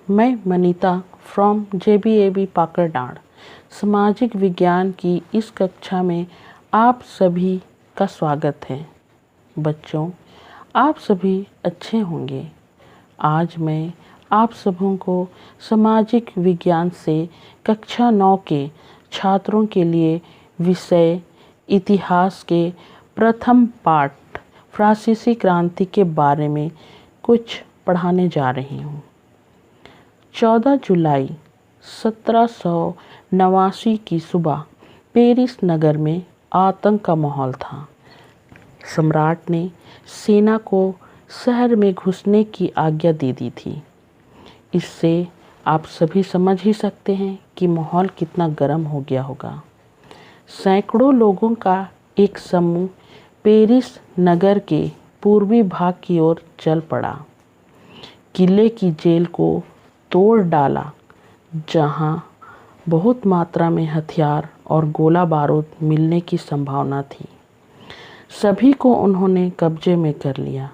मैं Manita from JBAB पाकड़डांड सामाजिक विज्ञान की इस कक्षा में आप सभी का स्वागत है। बच्चों, आप सभी अच्छे होंगे। आज मैं आप सबों को सामाजिक विज्ञान से कक्षा 9 के छात्रों के लिए विषय इतिहास के प्रथम पाठ फ्रांसीसी क्रांति के बारे में कुछ पढ़ाने जा रही हूँ। 14 जुलाई 1789 की सुबह पेरिस नगर में आतंक का माहौल था। सम्राट ने सेना को शहर में घुसने की आज्ञा दे दी थी। इससे आप सभी समझ ही सकते हैं कि माहौल कितना गर्म हो गया होगा। सैकड़ों लोगों का एक समूह पेरिस नगर के पूर्वी भाग की ओर चल पड़ा। किले की जेल को तोड़ डाला, जहां बहुत मात्रा में हथियार और गोला बारूद मिलने की संभावना थी। सभी को उन्होंने कब्जे में कर लिया।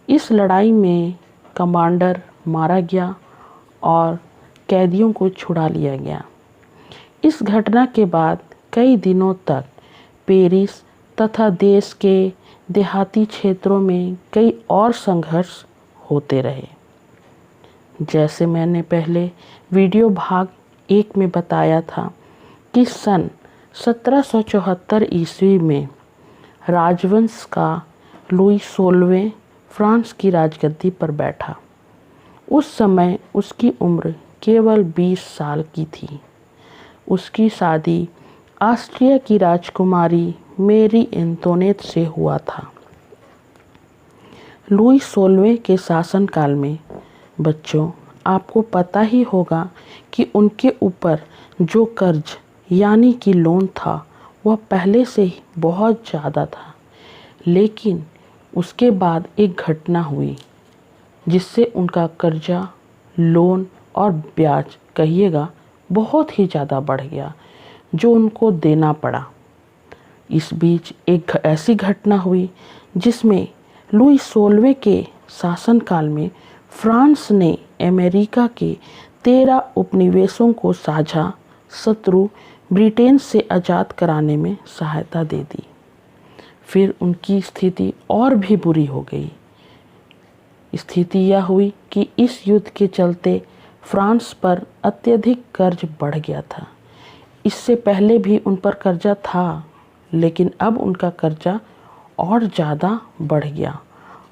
इस लड़ाई में कमांडर मारा गया और कैदियों को छुड़ा लिया गया। इस घटना के बाद कई दिनों तक पेरिस तथा देश के देहाती क्षेत्रों में कई और संघर्ष होते रहे। जैसे मैंने पहले वीडियो भाग 1 में बताया था कि सन 1774 ईस्वी में राजवंश का लुई 16वें फ्रांस की राजगद्दी पर बैठा। उस समय उसकी उम्र केवल 20 साल की थी। उसकी शादी ऑस्ट्रिया की राजकुमारी मेरी एंटोनेट से हुआ था। लुई 16वें के शासनकाल में बच्चों, आपको पता ही होगा कि उनके ऊपर जो कर्ज यानी कि लोन था वह पहले से ही बहुत ज़्यादा था। लेकिन उसके बाद एक घटना हुई जिससे उनका कर्जा, लोन और ब्याज कहिएगा बहुत ही ज़्यादा बढ़ गया, जो उनको देना पड़ा। इस बीच एक ऐसी घटना हुई जिसमें लुई 16वें के शासनकाल में फ्रांस ने अमेरिका के 13 उपनिवेशों को साझा शत्रु ब्रिटेन से आज़ाद कराने में सहायता दे दी। फिर उनकी स्थिति और भी बुरी हो गई। स्थिति यह हुई कि इस युद्ध के चलते फ्रांस पर अत्यधिक कर्ज बढ़ गया था। इससे पहले भी उन पर कर्जा था, लेकिन अब उनका कर्जा और ज़्यादा बढ़ गया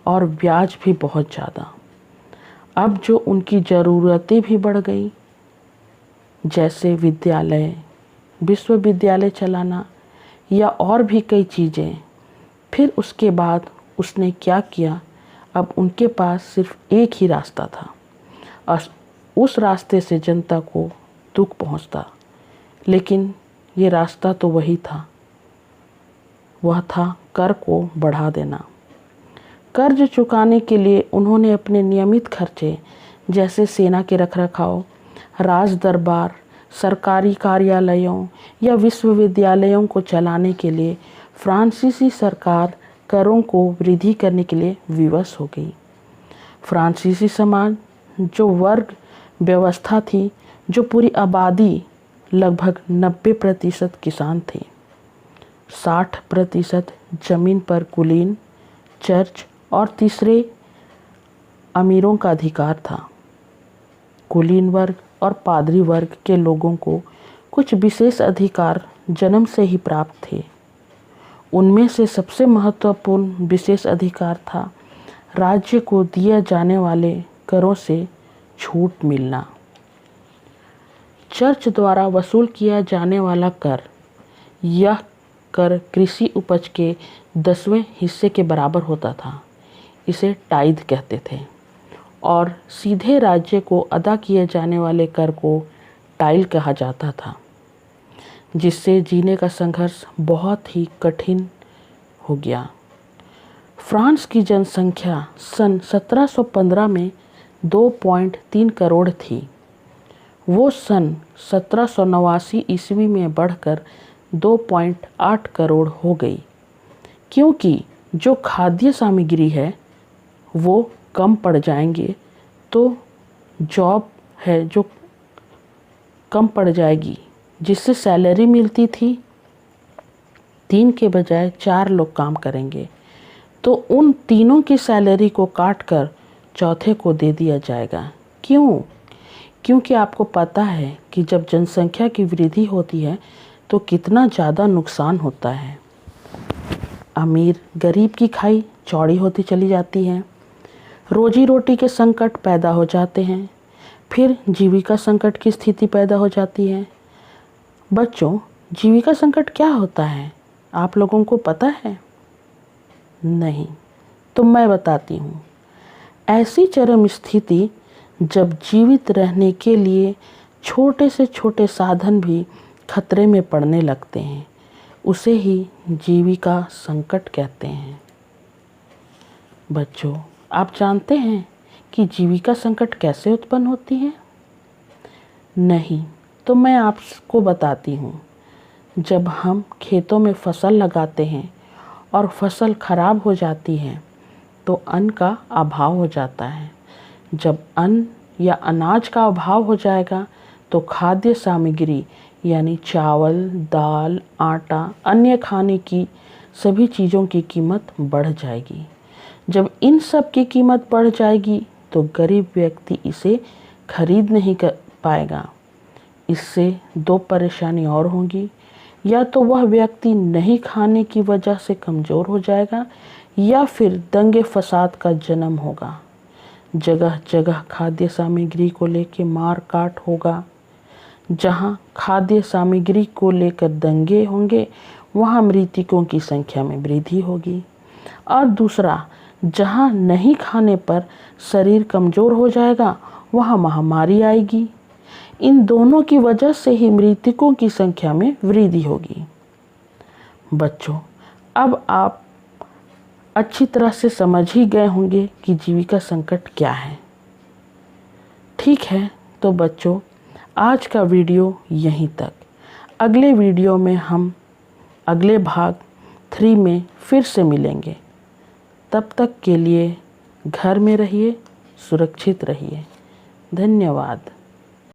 और ब्याज भी बहुत ज़्यादा। अब जो उनकी ज़रूरतें भी बढ़ गई, जैसे विद्यालय, विश्वविद्यालय चलाना या और भी कई चीज़ें। फिर उसके बाद उसने क्या किया, अब उनके पास सिर्फ एक ही रास्ता था और उस रास्ते से जनता को दुख पहुंचता। लेकिन ये रास्ता तो वही था, वह था कर को बढ़ा देना। कर्ज चुकाने के लिए उन्होंने अपने नियमित खर्चे जैसे सेना के रखरखाव, राज दरबार, सरकारी कार्यालयों या विश्वविद्यालयों को चलाने के लिए फ्रांसीसी सरकार करों को वृद्धि करने के लिए विवश हो गई। फ्रांसीसी समाज जो वर्ग व्यवस्था थी, जो पूरी आबादी लगभग 90% किसान थे, 60% जमीन पर कुलीन, चर्च और तीसरे अमीरों का अधिकार था। कुलीन वर्ग और पादरी वर्ग के लोगों को कुछ विशेष अधिकार जन्म से ही प्राप्त थे। उनमें से सबसे महत्वपूर्ण विशेष अधिकार था राज्य को दिए जाने वाले करों से छूट मिलना। चर्च द्वारा वसूल किया जाने वाला कर, यह कर कृषि उपज के 10वें हिस्से के बराबर होता था। इसे टाइद कहते थे और सीधे राज्य को अदा किए जाने वाले कर को टाइल कहा जाता था, जिससे जीने का संघर्ष बहुत ही कठिन हो गया। फ्रांस की जनसंख्या सन 1715 में 2.3 करोड़ थी। वो सन 1789 ईस्वी में बढ़कर 2.8 करोड़ हो गई, क्योंकि जो खाद्य सामग्री है वो कम पड़ जाएंगे तो जॉब है जो कम पड़ जाएगी, जिससे सैलरी मिलती थी 3 के बजाय 4 लोग काम करेंगे, तो उन तीनों की सैलरी को काट कर चौथे को दे दिया जाएगा। क्यों? क्योंकि आपको पता है कि जब जनसंख्या की वृद्धि होती है तो कितना ज़्यादा नुकसान होता है। अमीर गरीब की खाई चौड़ी होती चली जाती है, रोजी रोटी के संकट पैदा हो जाते हैं, फिर जीविका संकट की स्थिति पैदा हो जाती है। बच्चों, जीविका संकट क्या होता है आप लोगों को पता है? नहीं, तो मैं बताती हूँ। ऐसी चरम स्थिति जब जीवित रहने के लिए छोटे से छोटे साधन भी खतरे में पड़ने लगते हैं, उसे ही जीविका संकट कहते हैं। बच्चों, आप जानते हैं कि जीविका संकट कैसे उत्पन्न होती है? नहीं, तो मैं आपको बताती हूँ। जब हम खेतों में फसल लगाते हैं और फसल खराब हो जाती है तो अन्न का अभाव हो जाता है। जब अन्न या अनाज का अभाव हो जाएगा तो खाद्य सामग्री यानी चावल, दाल, आटा, अन्य खाने की सभी चीज़ों की कीमत बढ़ जाएगी। जब इन सब की कीमत बढ़ जाएगी तो गरीब व्यक्ति इसे खरीद नहीं कर पाएगा। इससे 2 परेशानी और होंगी। या तो वह व्यक्ति नहीं खाने की वजह से कमज़ोर हो जाएगा या फिर दंगे फसाद का जन्म होगा। जगह जगह खाद्य सामग्री को लेकर मार काट होगा। जहां खाद्य सामग्री को लेकर दंगे होंगे वहां मृतकों की संख्या में वृद्धि होगी। और दूसरा, जहां नहीं खाने पर शरीर कमज़ोर हो जाएगा वहां महामारी आएगी। इन दोनों की वजह से ही मृतकों की संख्या में वृद्धि होगी। बच्चों, अब आप अच्छी तरह से समझ ही गए होंगे कि जीविका संकट क्या है। ठीक है, तो बच्चों, आज का वीडियो यहीं तक। अगले वीडियो में हम अगले भाग 3 में फिर से मिलेंगे। तब तक के लिए घर में रहिए, सुरक्षित रहिए। धन्यवाद।